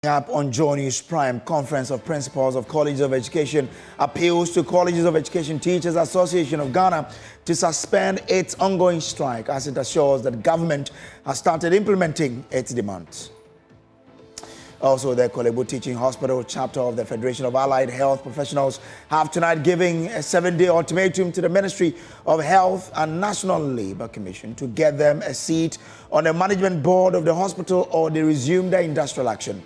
Up on JoyNews Prime, Conference of Principals of Colleges of Education appeals to Colleges of Education Teachers Association of Ghana to suspend its ongoing strike as it assures that government has started implementing its demands. Also, the Korle Bu Teaching Hospital chapter of the Federation of Allied Health Professionals have tonight given a 7-day ultimatum to the Ministry of Health and National Labour Commission to get them a seat on the management board of the hospital or they resume their industrial action.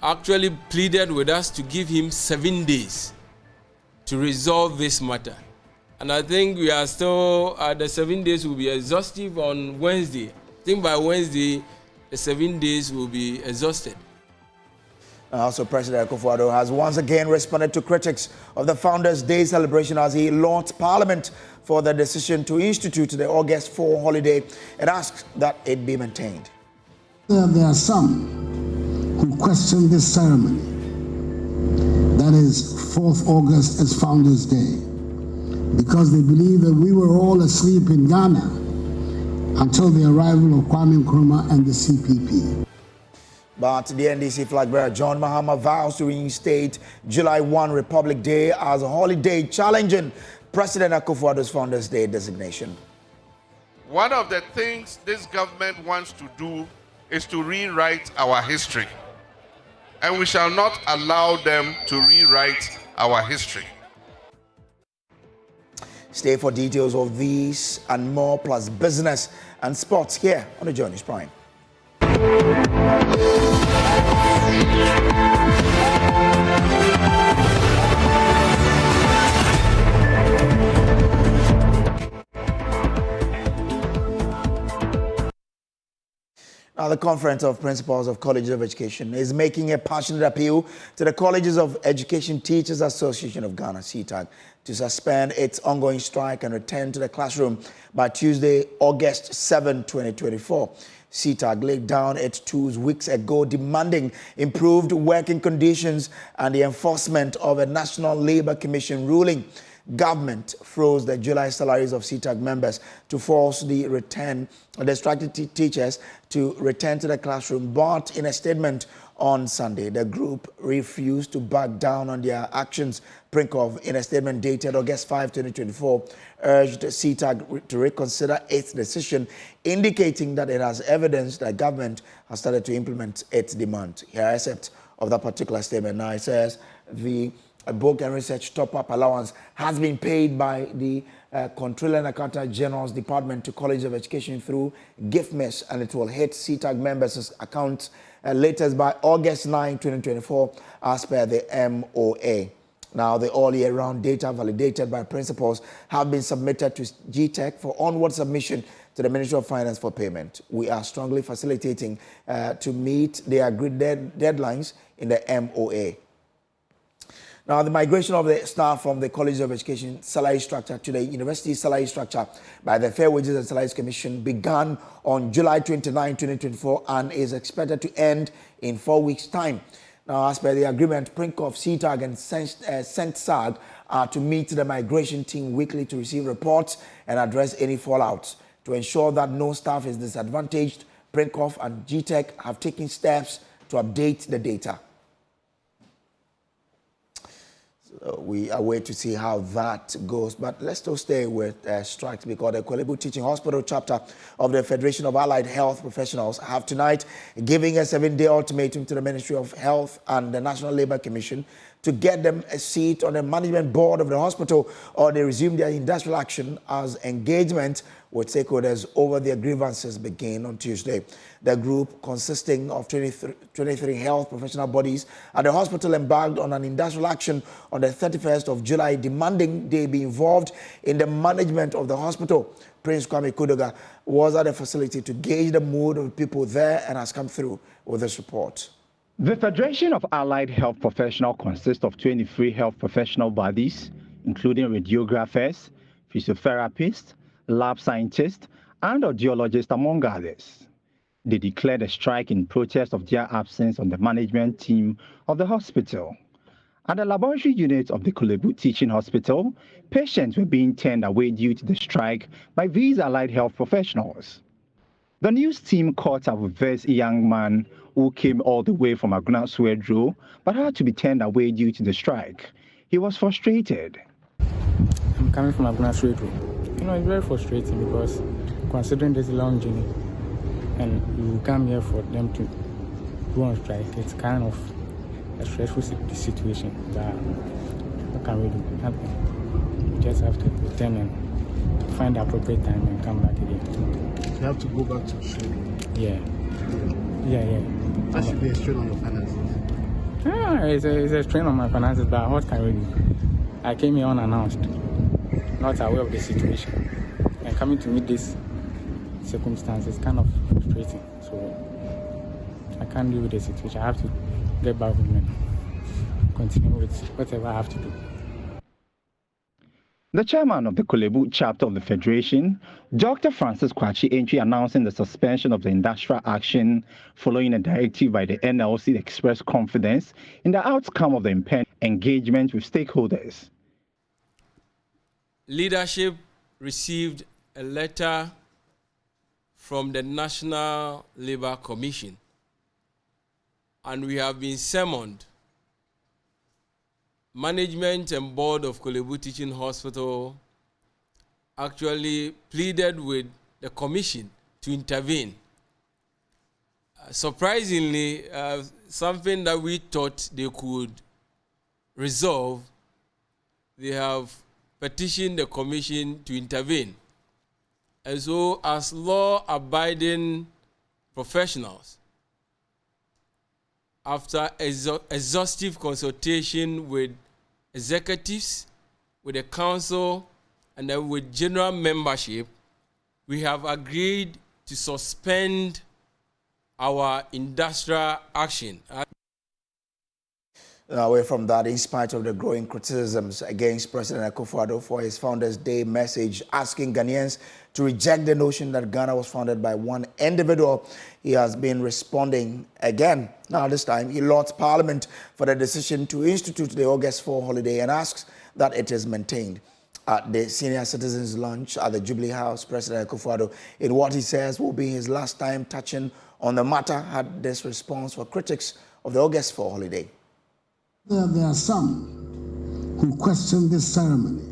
Actually pleaded with us to give him 7 days to resolve this matter. And I think we are still, the 7 days will be exhaustive on Wednesday. I think by Wednesday, the 7 days will be exhausted. Also, President Kufuor has once again responded to critics of the Founders' Day celebration as he launched Parliament for the decision to institute the August 4 holiday and asked that it be maintained. There are some who question this ceremony, that is 4th August as Founders' Day, because they believe that we were all asleep in Ghana until the arrival of Kwame Nkrumah and the CPP. But the NDC flag bearer John Mahama vows to reinstate July 1 Republic Day as a holiday, challenging President Kufuor's Founders' Day designation. One of the things this government wants to do is to rewrite our history. And we shall not allow them to rewrite our history. Stay for details of these and more, plus business and sports here on the JoyNews Prime. Now, the Conference of Principals of Colleges of Education is making a passionate appeal to the Colleges of Education Teachers Association of Ghana, CTAG, to suspend its ongoing strike and return to the classroom by Tuesday, August 7, 2024. CTAG laid down its tools weeks ago, demanding improved working conditions and the enforcement of a National Labour Commission ruling. Government froze the July salaries of CTAG members to force the distracted teachers to return to the classroom. But in a statement on Sunday, the group refused to back down on their actions. Prinkov, in a statement dated August 5, 2024, urged CTAG to reconsider its decision, indicating that it has evidence that government has started to implement its demand. Here, a excerpt of that particular statement. Now, it says the book and research top-up allowance has been paid by the Comptroller and Accountant General's Department to College of Education through gift miss, and it will hit CTAG members' accounts latest by August 9, 2024, as per the MOA. Now, the all-year-round data validated by principals have been submitted to GTEC for onward submission to the Ministry of Finance for payment. We are strongly facilitating to meet the agreed deadlines in the MOA. Now, the migration of the staff from the College of Education salary structure to the university salary structure by the Fair Wages and Salaries Commission began on July 29, 2024 and is expected to end in 4 weeks' time. Now, as per the agreement, Prinkov, CTAG and CENTSAG are to meet the migration team weekly to receive reports and address any fallouts. To ensure that no staff is disadvantaged, Prinkov and GTEC have taken steps to update the data. We are waiting to see how that goes, but let's still stay with strikes, because the Korle Bu Teaching Hospital chapter of the Federation of Allied Health Professionals have tonight giving a 7-day ultimatum to the Ministry of Health and the National Labour Commission to get them a seat on the management board of the hospital or they resume their industrial action as engagement with stakeholders over their grievances begin on Tuesday. The group, consisting of 23 health professional bodies at the hospital, embarked on an industrial action on the 31st of July, demanding they be involved in the management of the hospital. Prince Kwame Kudoga was at the facility to gauge the mood of people there and has come through with this report. The Federation of Allied Health Professionals consists of 23 health professional bodies, including radiographers, physiotherapists, lab scientists, and audiologists, among others. They declared a strike in protest of their absence on the management team of the hospital. At the laboratory unit of the Korle Bu Teaching Hospital, patients were being turned away due to the strike by these allied health professionals. The news team caught up with this young man who came all the way from Aguna Swedro but had to be turned away due to the strike. He was frustrated. I'm coming from Aguna Swedro. It's very frustrating because considering this long journey and you come here for them to go on strike, it's kind of a stressful situation. But what can we do? Nothing. We just have to return and find the appropriate time and come back again. You have to go back to Sweden. Yeah. That should be a strain on your finances. It's a strain on my finances, but what can we do? I came here unannounced, not aware of the situation. And coming to meet this circumstance is kind of frustrating. So I can't deal with the situation. I have to get back home and continue with whatever I have to do. The chairman of the Kolebu chapter of the Federation, Dr. Francis Kwachi Entry, announcing the suspension of the industrial action following a directive by the NLC that expressed confidence in the outcome of the impending engagement with stakeholders. Leadership received a letter from the National Labour Commission, and we have been summoned. Management and board of Kolebu Teaching Hospital actually pleaded with the commission to intervene. Surprisingly, something that we thought they could resolve, they have petitioned the commission to intervene. And so, as law-abiding professionals, after exhaustive consultation with executives, with the council, and then with general membership, we have agreed to suspend our industrial action. Away from that, in spite of the growing criticisms against President Kufuor for his Founders' Day message asking Ghanaians to reject the notion that Ghana was founded by one individual, he has been responding again. Now, this time, he lauds Parliament for the decision to institute the August 4 holiday and asks that it is maintained. At the senior citizens' lunch at the Jubilee House, President Kufuor, in what he says will be his last time touching on the matter, had this response for critics of the August 4 holiday. There are some who question this ceremony,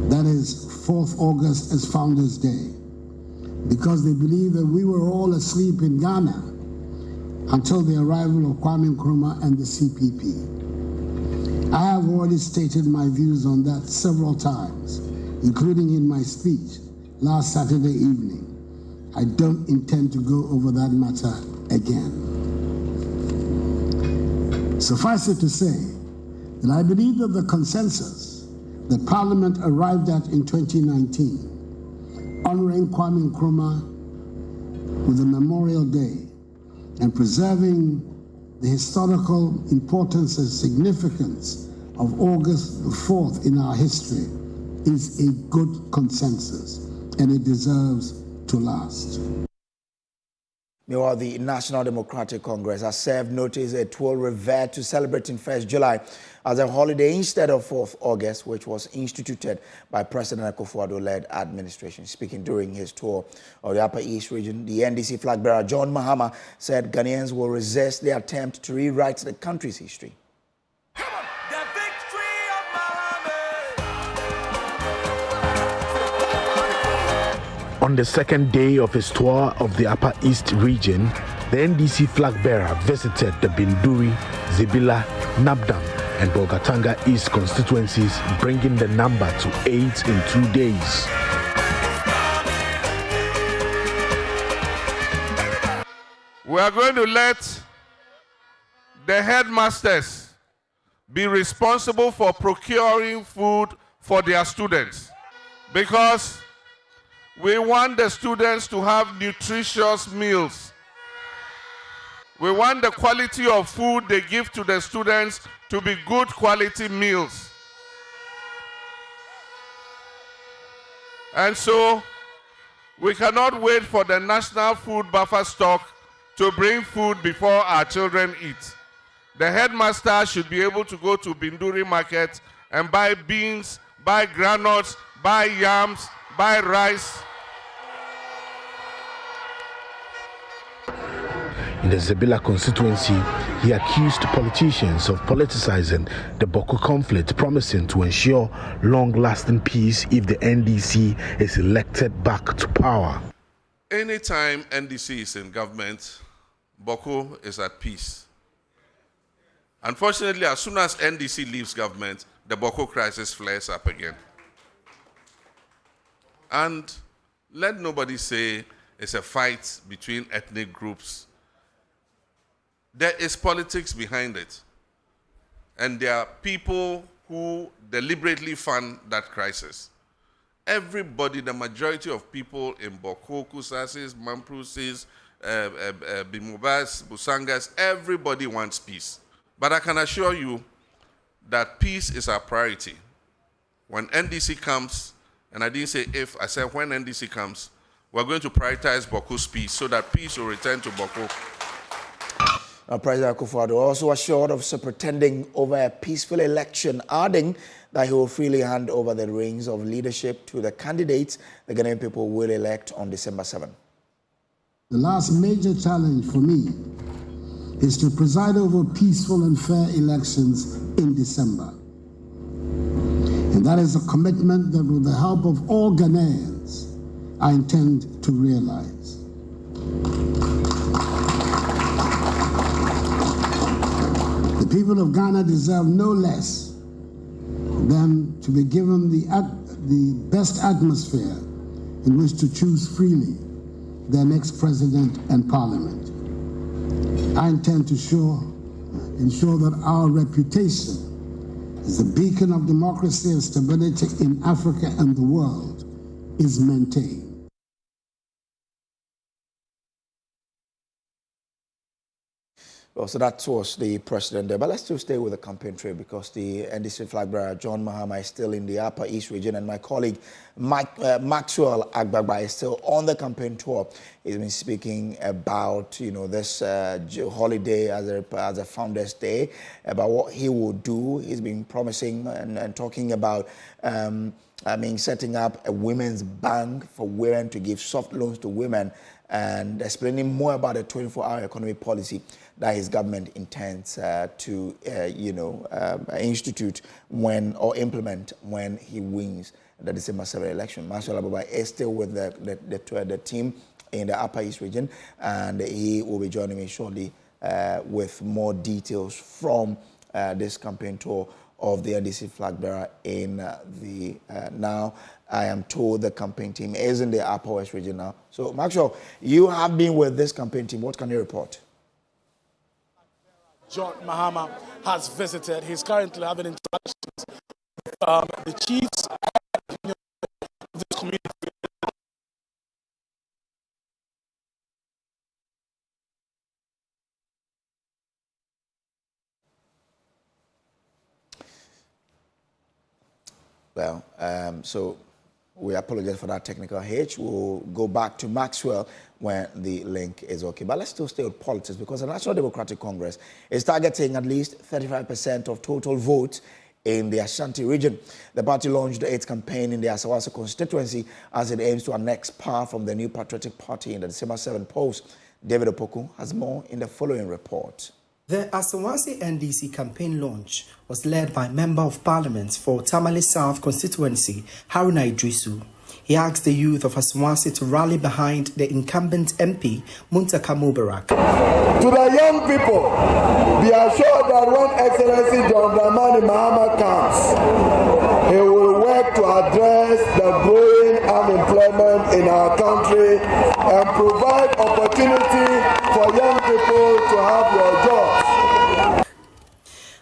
that is 4th August as Founders' Day, because they believe that we were all asleep in Ghana until the arrival of Kwame Nkrumah and the CPP. I have already stated my views on that several times, including in my speech last Saturday evening. I don't intend to go over that matter again. Suffice it to say that I believe that the consensus that Parliament arrived at in 2019, honoring Kwame Nkrumah with a Memorial Day and preserving the historical importance and significance of August the 4th in our history, is a good consensus, and it deserves to last. Meanwhile, the National Democratic Congress has served notice it will revert to celebrating 1st July as a holiday instead of 4th August, which was instituted by President Kufuor-led administration. Speaking during his tour of the Upper East region, the NDC flag bearer John Mahama said Ghanaians will resist the attempt to rewrite the country's history. On the second day of his tour of the Upper East region, the NDC flag bearer visited the Binduri, Zibila, Nabdam, and Bolgatanga East constituencies, bringing the number to 8 in 2 days. We are going to let the headmasters be responsible for procuring food for their students, because we want the students to have nutritious meals. We want the quality of food they give to the students to be good quality meals. And so, we cannot wait for the National Food Buffer Stock to bring food before our children eat. The headmaster should be able to go to Binduri Market and buy beans, buy granules, buy yams, buy rice. in the Zebila constituency, he accused politicians of politicizing the Boko conflict, promising to ensure long-lasting peace if the NDC is elected back to power. Anytime NDC is in government, Boko is at peace. Unfortunately, as soon as NDC leaves government, the Boko crisis flares up again. And let nobody say it's a fight between ethnic groups. There is politics behind it. And there are people who deliberately fund that crisis. Everybody, the majority of people in Boko, Kusasis, Mamprusis, Bimubas, Busangas, everybody wants peace. But I can assure you that peace is our priority. When NDC comes, and I didn't say if, I said when NDC comes, we're going to prioritize Boko's peace so that peace will return to Boko. President Kufuor also assured of pretending over a peaceful election, adding that he will freely hand over the reins of leadership to the candidates the Ghanaian people will elect on December 7. The last major challenge for me is to preside over peaceful and fair elections in December. And that is a commitment that, with the help of all Ghanaians, I intend to realize. The people of Ghana deserve no less than to be given the best atmosphere in which to choose freely their next president and parliament. I intend to ensure that our reputation as a beacon of democracy and stability in Africa and the world is maintained. Well, so that was the president there. But let's still stay with the campaign trail because the NDC flag bearer, John Mahama, is still in the Upper East region, and my colleague, Maxwell Agbagba, is still on the campaign tour. He's been speaking about, this holiday as a Founders Day, about what he will do. He's been promising and talking about, setting up a women's bank for women to give soft loans to women, and explaining more about the 24-hour economy policy that his government intends to, institute or implement when he wins the December 7 election. Maxwell Agbagba is still with the team in the Upper East region, and he will be joining me shortly with more details from this campaign tour of the NDC flag bearer in now. I am told the campaign team is in the Upper West region now. So, Maxwell, you have been with this campaign team. What can you report? John Mahama has visited. He's currently having interactions with the chiefs of this community. Well, so we apologize for that technical hitch. We'll go back to Maxwell when the link is okay. But let's still stay with politics, because the National Democratic Congress is targeting at least 35% of total votes in the Ashanti region. The party launched its campaign in the Asawase constituency as it aims to annex power from the New Patriotic Party in the December 7 polls. David Opoku has more in the following report. The Asawase NDC campaign launch was led by Member of Parliament for Tamale South constituency, Haruna Idrisu. He asked the youth of Asawase to rally behind the incumbent MP, Muntaka Mubarak. To the young people, be assured that when Excellency John Dramani Mahama comes, he will work to address the growing unemployment in our country and provide opportunity for young people to have your jobs.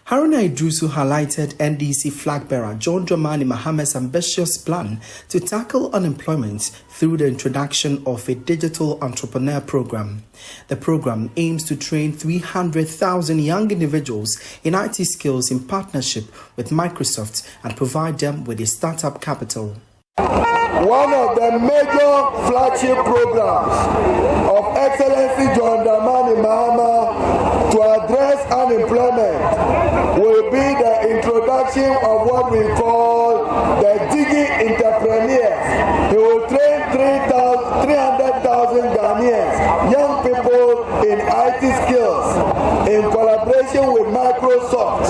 Haruna Idrisu highlighted NDC flag bearer John Dramani Mahama's ambitious plan to tackle unemployment through the introduction of a digital entrepreneur program. The program aims to train 300,000 young individuals in IT skills in partnership with Microsoft and provide them with a startup capital. One of the major flagship programs of Excellency John Dramani Mahama to address unemployment will be the introduction of what we call the Digi Entrepreneurs. He will train 300,000 Ghanaians, young people in IT in collaboration with Microsoft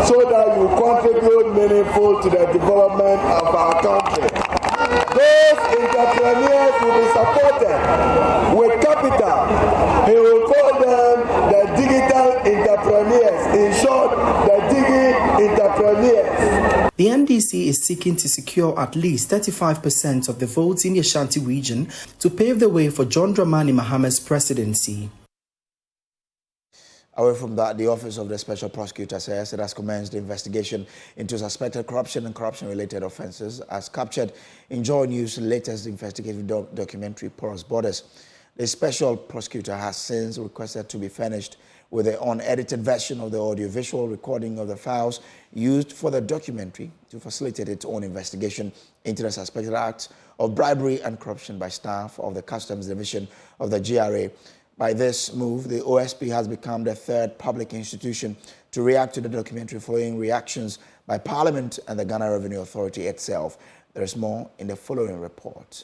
so that you contribute meaningful to the development of our country. Those entrepreneurs will be supported with capital. He will call them the digital entrepreneurs. In short, the digi entrepreneurs. The NDC is seeking to secure at least 35% of the votes in the Ashanti region to pave the way for John Dramani Mahama's presidency. Away from that, the Office of the Special Prosecutor says it has commenced the investigation into suspected corruption and corruption-related offences as captured in JoyNews' latest investigative documentary, Porous Borders. The Special Prosecutor has since requested to be furnished with an unedited version of the audiovisual recording of the files used for the documentary to facilitate its own investigation into the suspected acts of bribery and corruption by staff of the Customs Division of the GRA. By this move, the OSP has become the third public institution to react to the documentary following reactions by Parliament and the Ghana Revenue Authority itself. There is more in the following report.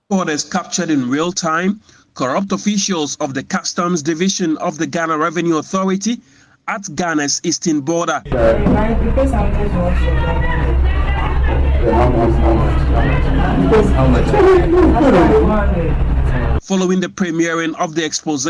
Orders captured in real time corrupt officials of the Customs Division of the Ghana Revenue Authority at Ghana's eastern border. Following the premiering of the expose,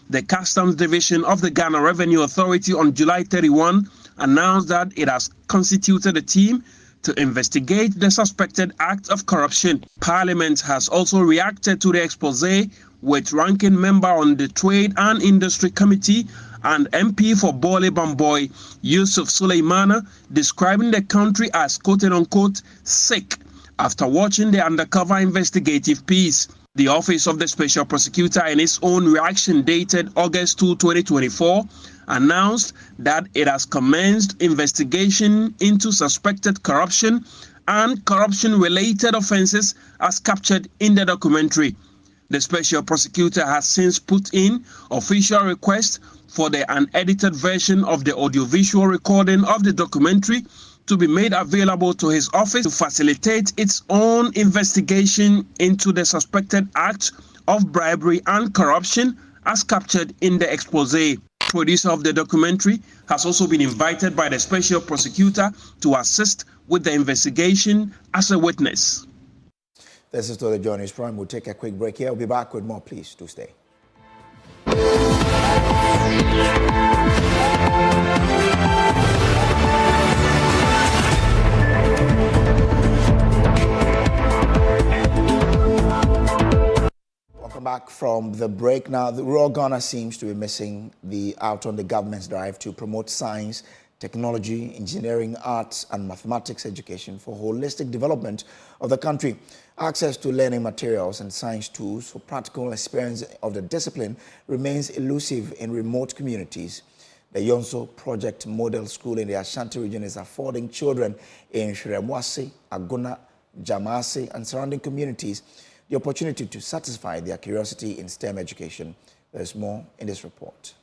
the Customs Division of the Ghana Revenue Authority on July 31 announced that it has constituted a team to investigate the suspected acts of corruption. Parliament has also reacted to the expose with ranking member on the Trade and Industry Committee and MP for Bole Bamboy, Yusuf Suleimana, describing the country as quote-unquote sick after watching the undercover investigative piece. The Office of the Special Prosecutor, in its own reaction dated August 2, 2024, announced that it has commenced investigation into suspected corruption and corruption-related offences as captured in the documentary. The Special Prosecutor has since put in official request for the unedited version of the audiovisual recording of the documentary to be made available to his office to facilitate its own investigation into the suspected acts of bribery and corruption as captured in the expose. Producer of the documentary has also been invited by the Special Prosecutor to assist with the investigation as a witness. This is to the JoyNews Prime. We'll take a quick break here. We'll be back with more. Please do stay. Welcome back from the break. Now, the rural Ghana seems to be missing out on the government's drive to promote science, technology, engineering, arts, and mathematics education for holistic development of the country. Access to learning materials and science tools for practical experience of the discipline remains elusive in remote communities. The Yono Project Model School in the Ashanti region is affording children in Shiremwase, Aguna, Jamase, and surrounding communities the opportunity to satisfy their curiosity in STEM education. There's more in this report.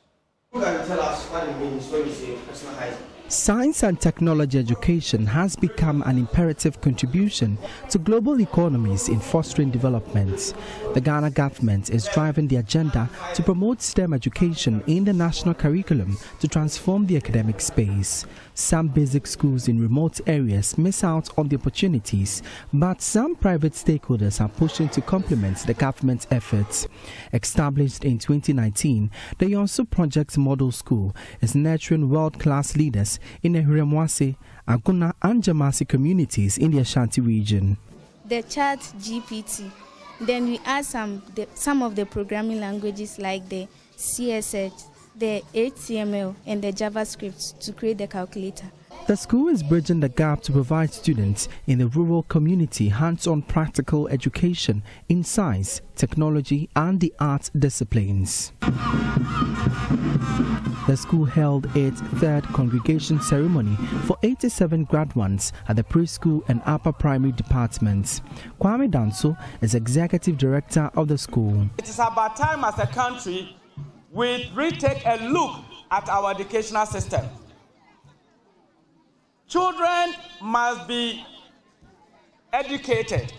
Who can tell us what it means when you say personalized? Science and technology education has become an imperative contribution to global economies in fostering development. The Ghana government is driving the agenda to promote STEM education in the national curriculum to transform the academic space. Some basic schools in remote areas miss out on the opportunities, but some private stakeholders are pushing to complement the government's efforts. Established in 2019, the Yono Project Model School is nurturing world-class leaders in the Hiremwase, Aguna and Jamase communities in the Ashanti region. The Chat GPT, then we add some of the programming languages like the CSS, the HTML and the JavaScript to create the calculator. The school is bridging the gap to provide students in the rural community hands-on practical education in science, technology and the arts disciplines. The school held its third congregation ceremony for 87 graduates at the preschool and upper primary departments. Kwabena is executive director of the school. It is about time as a country we retake a look at our educational system. Children must be educated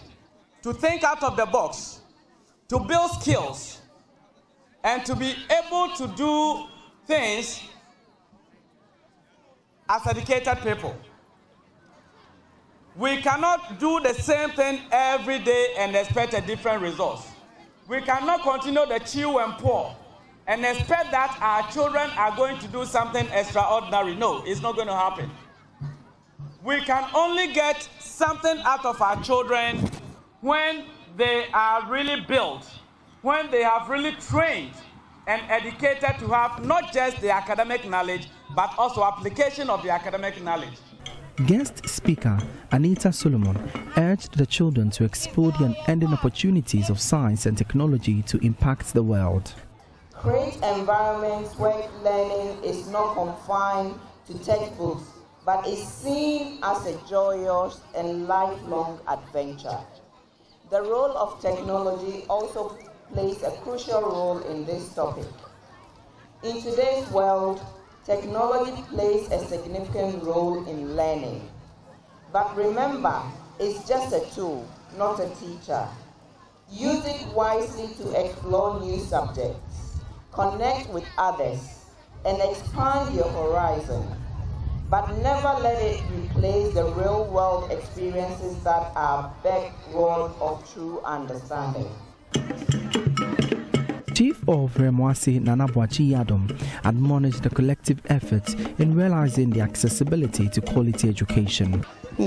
to think out of the box, to build skills, and to be able to do things as educated people. We cannot do the same thing every day and expect a different result. We cannot continue the chill and pour and expect that our children are going to do something extraordinary. No, it's not going to happen. We can only get something out of our children when they are really built, when they have really trained and educated to have not just the academic knowledge, but also application of the academic knowledge. Guest speaker Anita Solomon urged the children to explore the unending opportunities of science and technology to impact the world. Create environments where learning is not confined to textbooks, but is seen as a joyous and lifelong adventure. The role of technology also plays a crucial role in this topic. In today's world, technology plays a significant role in learning. But remember, it's just a tool, not a teacher. Use it wisely to explore new subjects, connect with others, and expand your horizon. But never let it replace the real-world experiences that are bedrock of true understanding. Chief of Remwasi Nanabwachi Yadom admonished the collective effort in realizing the accessibility to quality education. You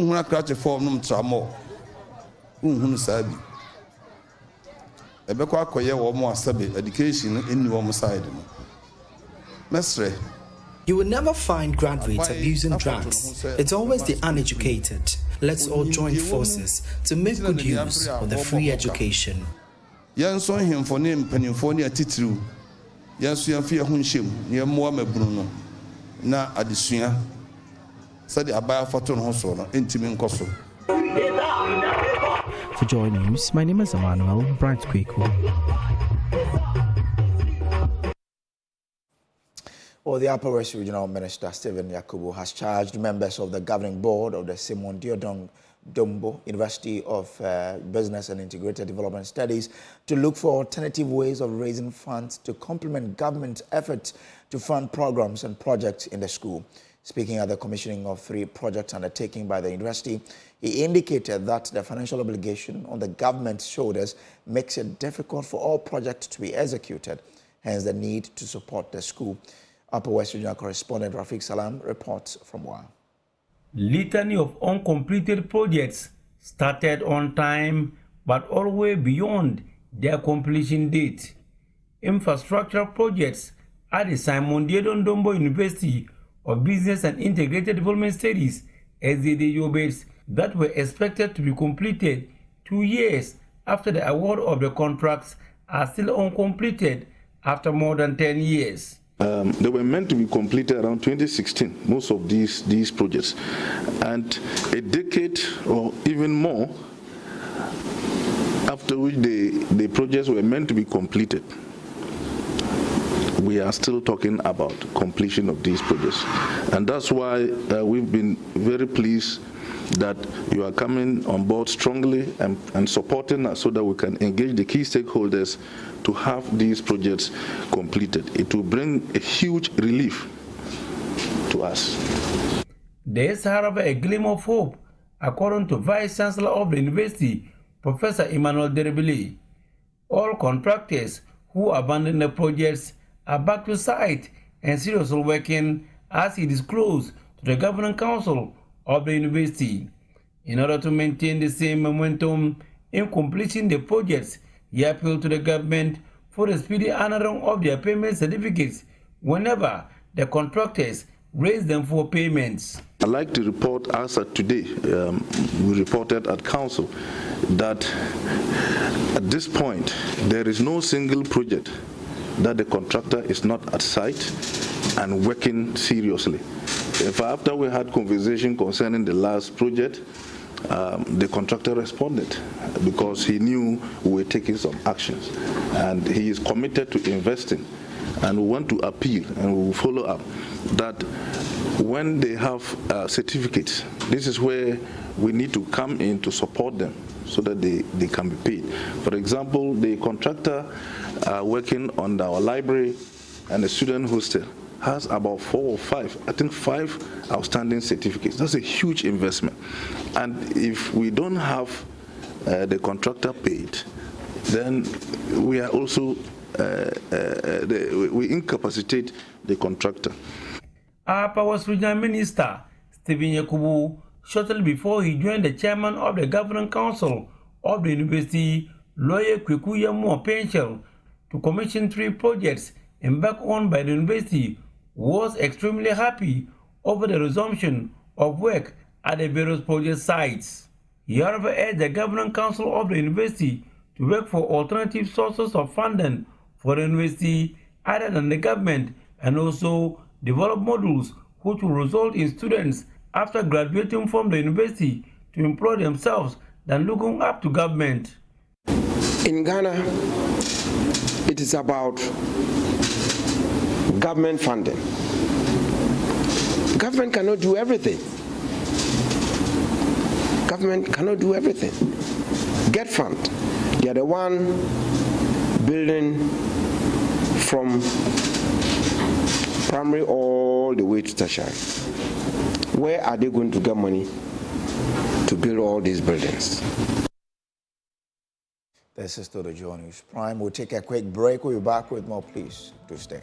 will never find graduates abusing drugs. It's always the uneducated. Let's all join forces to make good use of the free education. Yanso himfo ne mpanimfo ne atitiriw yanso yamfi yahunshem ne moa mabunu no na adesua sade abaya foto no so no entimi nkoso. For Joy News, my name is Emmanuel Bright Kweku. Well, the Upper West Regional Minister Stephen Yakubu has charged members of the governing board of the Simon Diodong Dombo University of Business and Integrated Development Studies to look for alternative ways of raising funds to complement government efforts to fund programs and projects in the school. Speaking at the commissioning of 3 projects undertaken by the university, he indicated that the financial obligation on the government's shoulders makes it difficult for all projects to be executed, hence the need to support the school. Upper West Regional correspondent Rafiq Salam reports from Wa. Litany of uncompleted projects started on time but always beyond their completion date. Infrastructural projects at the Simon Diodong Dombo University of Business and Integrated Development Studies (SDDUBS) that were expected to be completed 2 years after the award of the contracts are still uncompleted after more than 10 years. They were meant to be completed around 2016, most of these projects, and a decade or even more after which the projects were meant to be completed. We are still talking about completion of these projects, and that's why we've been very pleased that you are coming on board strongly and supporting us so that we can engage the key stakeholders to have these projects completed. It will bring a huge relief to us. There is, however, a glimmer of hope, according to Vice Chancellor of the University, Professor Emmanuel Derebele. All contractors who abandoned the projects are back to site and seriously working, as he disclosed to the Governing Council of the university. In order to maintain the same momentum in completing the projects, he appealed to the government for the speedy honoring of their payment certificates whenever the contractors raise them for payments. I'd like to report, as at today, we reported at council that at this point there is no single project that the contractor is not at site and working seriously. If after we had conversation concerning the last project, the contractor responded because he knew we were taking some actions, and he is committed to investing, and we want to appeal and we will follow up that when they have certificates, this is where we need to come in to support them so that they can be paid. For example, the contractor working on our library and the student hostel, has about 4 or 5, I think 5 outstanding certificates. That's a huge investment. And if we don't have the contractor paid, then we are also, we incapacitate the contractor. Apa was Regional Minister Stephen Yakubu shortly before he joined the chairman of the Governing Council of the University, Lawyer Kufu Pension, to commission 3 projects embarked on by the university, was extremely happy over the resumption of work at the various project sites. He however urged the Governing Council of the university to work for alternative sources of funding for the university other than the government, and also develop modules which will result in students after graduating from the university to employ themselves than looking up to government. In Ghana, it is about government funding. Government cannot do everything. Government cannot do everything. Get fund. They are the one building from primary all the way to tertiary. Where are they going to get money to build all these buildings? This is the JoyNews Prime. We'll take a quick break. We'll be back with more. Please do stay.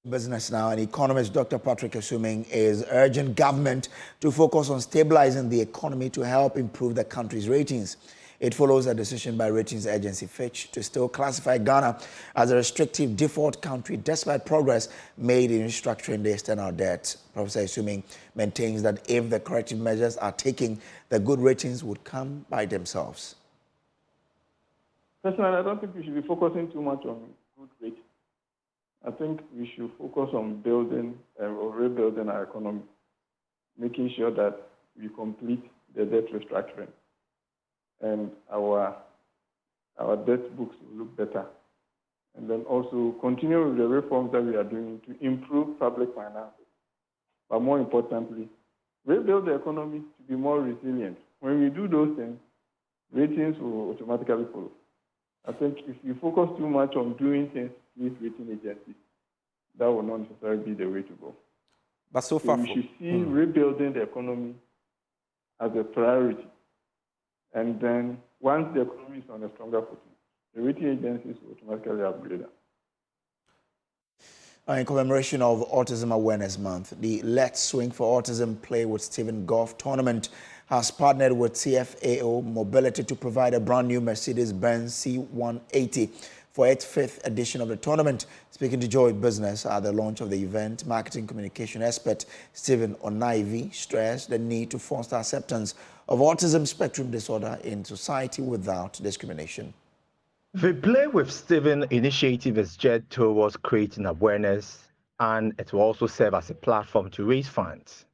Business now, and economist Dr. Patrick Asamoah is urging government to focus on stabilizing the economy to help improve the country's ratings. It follows a decision by ratings agency Fitch to still classify Ghana as a restrictive default country despite progress made in restructuring the external debt. Professor Asamoah maintains that if the corrective measures are taken, the good ratings would come by themselves. Personally, I don't think we should be focusing too much on good ratings. I think we should focus on building or rebuilding our economy, making sure that we complete the debt restructuring and our debt books will look better. And then also continue with the reforms that we are doing to improve public finances. But more importantly, rebuild the economy to be more resilient. When we do those things, ratings will automatically follow. I think if you focus too much on doing things with rating agencies, that will not necessarily be the way to go. But so far, we should see rebuilding the economy as a priority. And then once the economy is on a stronger footing, the rating agencies will automatically upgrade them. In commemoration of Autism Awareness Month, the Let's Swing for Autism Play with Stephen golf tournament has partnered with CFAO Mobility to provide a brand new Mercedes-Benz C180 for its 5th edition of the tournament. Speaking to Joy Business at the launch of the event, marketing communication expert Stephen Onaivi stressed the need to foster acceptance of autism spectrum disorder in society without discrimination. The Play with Stephen initiative is geared towards creating awareness, and it will also serve as a platform to raise funds.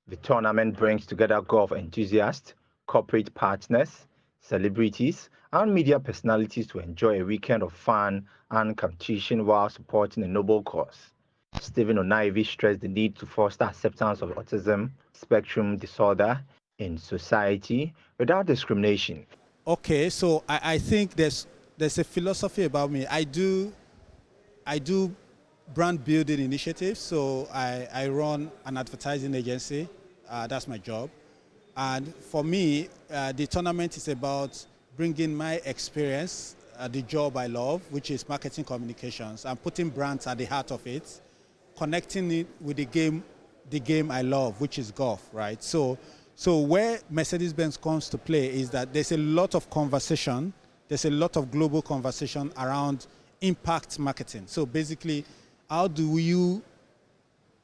The tournament brings together golf enthusiasts, corporate partners, celebrities, and media personalities to enjoy a weekend of fun and competition while supporting a noble cause. Stephen Onaivi stressed the need to foster acceptance of autism spectrum disorder in society without discrimination. Okay, so I think there's a philosophy about me. I do brand building initiatives. So I run an advertising agency. That's my job. And for me, the tournament is about bringing my experience, the job I love, which is marketing communications, and putting brands at the heart of it, connecting it with the game I love, which is golf, right? So where Mercedes-Benz comes to play is that there's a lot of conversation, there's a lot of global conversation around impact marketing. So basically, how do you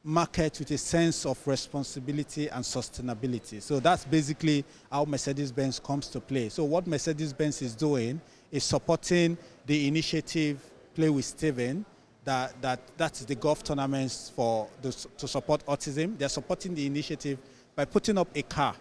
market with a sense of responsibility and sustainability? So that's basically how Mercedes-Benz comes to play. So what Mercedes-Benz is doing is supporting the initiative Play with Stephen, that's the golf tournaments to support autism. They're supporting the initiative by putting up a car,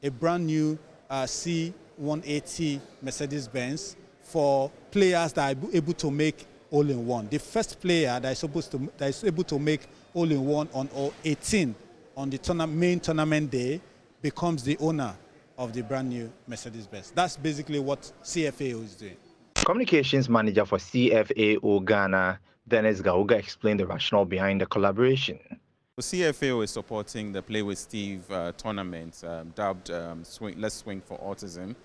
a brand new C180 Mercedes-Benz for players that are able to make all-in-one. The first player that is able to make hole-in-one on hole 18 on the main tournament day becomes the owner of the brand new Mercedes-Benz. That's basically what CFAO is doing. Communications manager for CFAO Ghana, Dennis Gauga, explained the rationale behind the collaboration. CFAO is supporting the Play with Steve tournament, dubbed Let's Swing for Autism,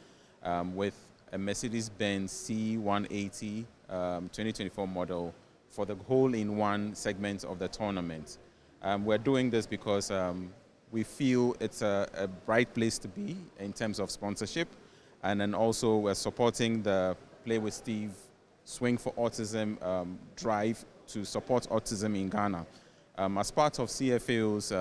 with a Mercedes-Benz C180 2024 model for the hole-in-one segment of the tournament. We're doing this because we feel it's a bright place to be in terms of sponsorship, and then also we're supporting the Play with Steve Swing for Autism drive to support autism in Ghana. As part of CFAO's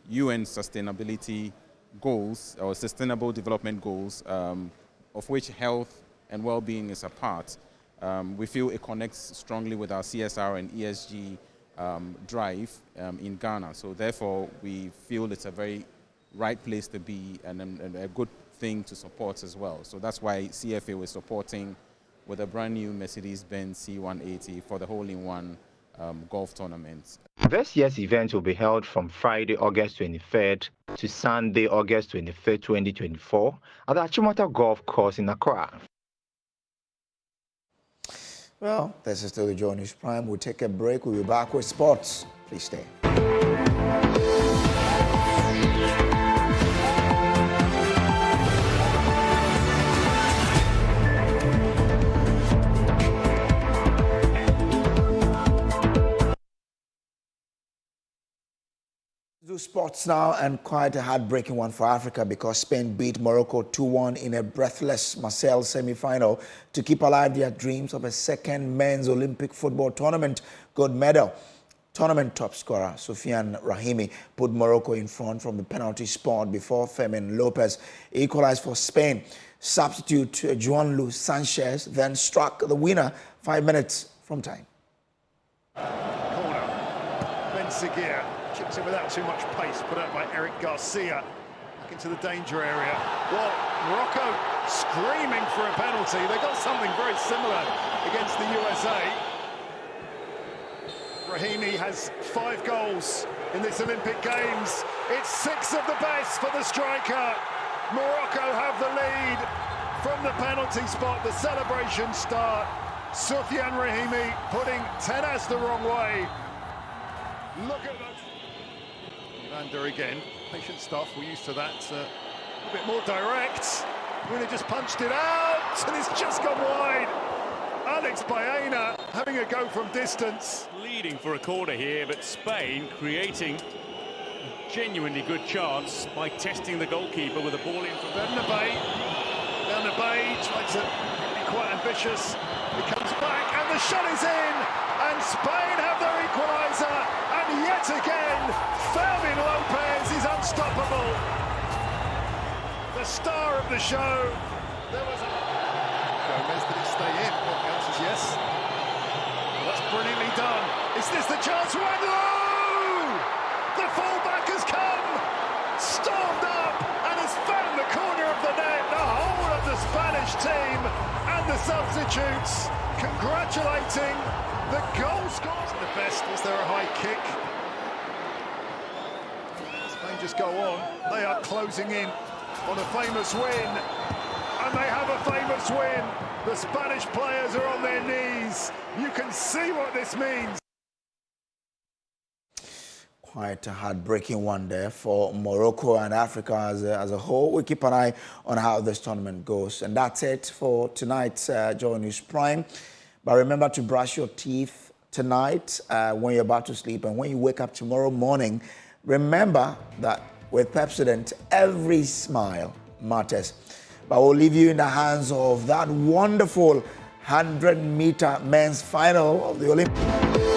UN sustainability goals, or sustainable development goals, of which health and well-being is a part, we feel it connects strongly with our CSR and ESG drive in Ghana. So therefore, we feel it's a very right place to be and a good thing to support as well. So that's why CFAO is supporting with a brand new Mercedes-Benz C180 for the hole-in-one golf tournament. This year's event will be held from Friday, August 23rd to Sunday, August 25th, 2024 at the Achimota Golf Course in Accra. Well, this is still the JoyNews Prime. We'll take a break. We'll be back with sports. Please stay. Do sports now, and quite a heartbreaking one for Africa because Spain beat Morocco 2-1 in a breathless Marseille semi-final to keep alive their dreams of a second men's Olympic football tournament gold medal. Tournament top scorer Soufiane Rahimi put Morocco in front from the penalty spot before Fermin Lopez equalized for Spain. Substitute Juan Luis Sanchez then struck the winner 5 minutes from time. Corner. Ben Seguir chips in without too much pace, put out by Eric Garcia. Back into the danger area. Well, Morocco screaming for a penalty. They got something very similar against the USA. Rahimi has 5 goals in this Olympic Games. It's 6 of the best for the striker. Morocco have the lead from the penalty spot. The celebrations start. Soufiane Rahimi putting Tenas the wrong way. Look at that. Vander again. Patient stuff. We're used to that. A bit more direct. Really just punched it out, and it's just gone wide. Alex Baena having a go from distance. Leading for a corner here, but Spain creating a genuinely good chance by testing the goalkeeper with a ball in from Bernabé. Bernabé tried to be quite ambitious. It comes back, and the shot is in. And Spain have their equaliser. And yet again, Fermin Lopez is unstoppable. The star of the show. There was a... Gomez, did he stay in? Well, the answer's yes. Well, that's brilliantly done. Is this the chance? Wendell! The fullback has come, stormed up, and has found the corner of the net. The whole of the Spanish team and the substitutes congratulating the goal scorers. The best. Was there a high kick? Spain just go on. They are closing in on a famous win. And they have a famous win. The Spanish players are on their knees. You can see what this means. Quite a heartbreaking one there for Morocco and Africa as a whole. We keep an eye on how this tournament goes. And that's it for tonight's JoyNews Prime. But remember to brush your teeth tonight when you're about to sleep. And when you wake up tomorrow morning, remember that with Pepsodent, every smile matters. But we'll leave you in the hands of that wonderful 100-meter men's final of the Olympics.